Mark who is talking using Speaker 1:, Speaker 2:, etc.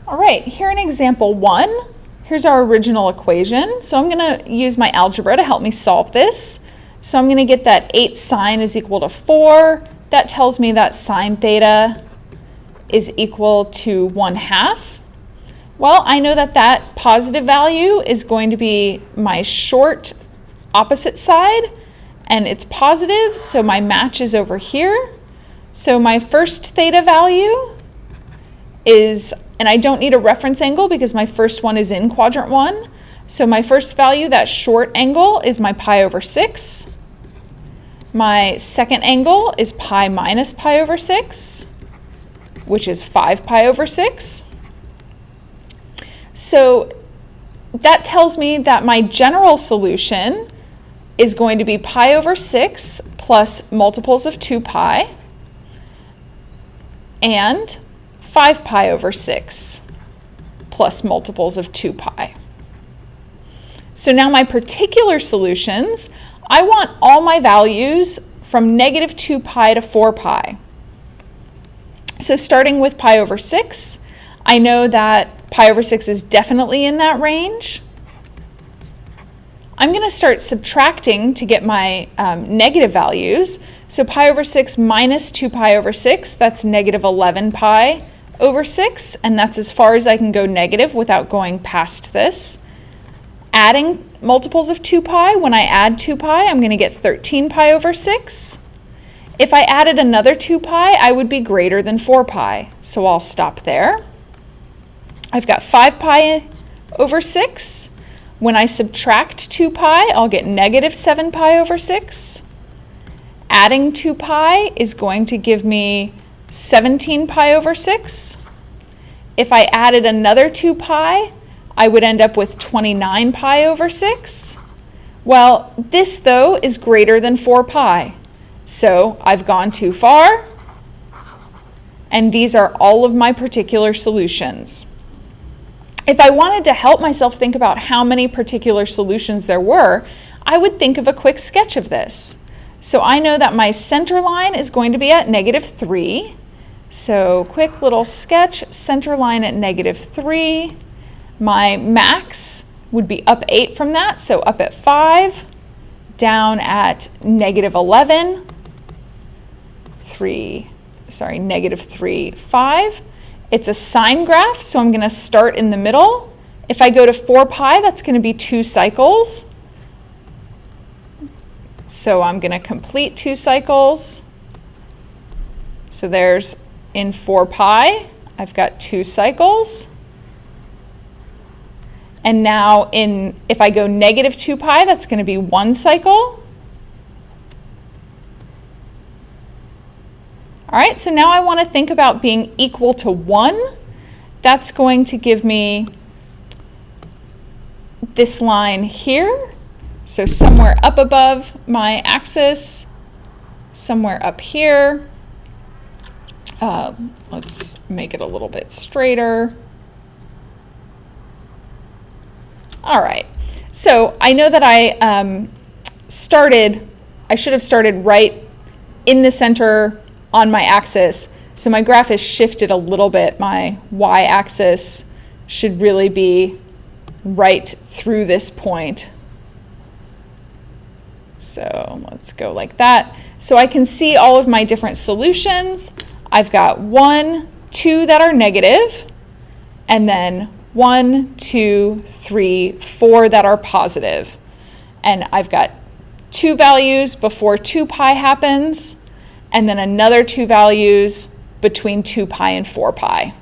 Speaker 1: All right, here in example 1, here's our original equation. So I'm going to use my algebra to help me solve this. So I'm going to get that 8 sine is equal to 4. That tells me that sine theta is equal to 1/2. Well, I know that that positive value is going to be my short opposite side, and it's positive, so my match is over here. So my first theta value is, and I don't need a reference angle because my first one is in quadrant 1. So my first value, that short angle, is my pi over 6. My second angle is pi minus pi over 6, which is 5 pi over 6. So that tells me that my general solution is going to be pi over 6 plus multiples of 2 pi and 5 pi over 6 plus multiples of 2 pi. So now my particular solutions, I want all my values from negative 2 pi to 4 pi. So starting with pi over 6, I know that pi over 6 is definitely in that range. I'm going to start subtracting to get my negative values. So pi over 6 minus 2 pi over 6, that's negative 11 pi over 6, and that's as far as I can go negative without going past this. Adding multiples of 2 pi, when I add 2 pi, I'm going to get 13 pi over 6. If I added another 2 pi, I would be greater than 4 pi, so I'll stop there. I've got 5 pi over 6. When I subtract 2 pi, I'll get negative 7 pi over 6. Adding 2 pi is going to give me 17 pi over 6. If I added another 2 pi, I would end up with 29 pi over 6. Well, this though is greater than 4 pi. So I've gone too far, and these are all of my particular solutions. If I wanted to help myself think about how many particular solutions there were, I would think of a quick sketch of this. So I know that my center line is going to be at negative 3. So quick little sketch, center line at negative 3. My max would be up 8 from that, so up at 5, down at negative 11, negative 3, 5. It's a sine graph, so I'm going to start in the middle. If I go to 4 pi, that's going to be 2 cycles. So I'm going to complete 2 cycles. So there's in 4 pi, I've got 2 cycles. And now if I go negative 2 pi, that's going to be 1 cycle. All right, so now I want to think about being equal to 1. That's going to give me this line here. So somewhere up above my axis, somewhere up here. Let's make it a little bit straighter. All right, so I know that I should have started right in the center on my axis. So my graph is shifted a little bit. My y-axis should really be right through this point. So let's go like that. So I can see all of my different solutions. I've got 1, 2 that are negative, and then 1, 2, 3, 4 that are positive. And I've got 2 values before 2 pi happens, and then another 2 values between 2 pi and 4 pi.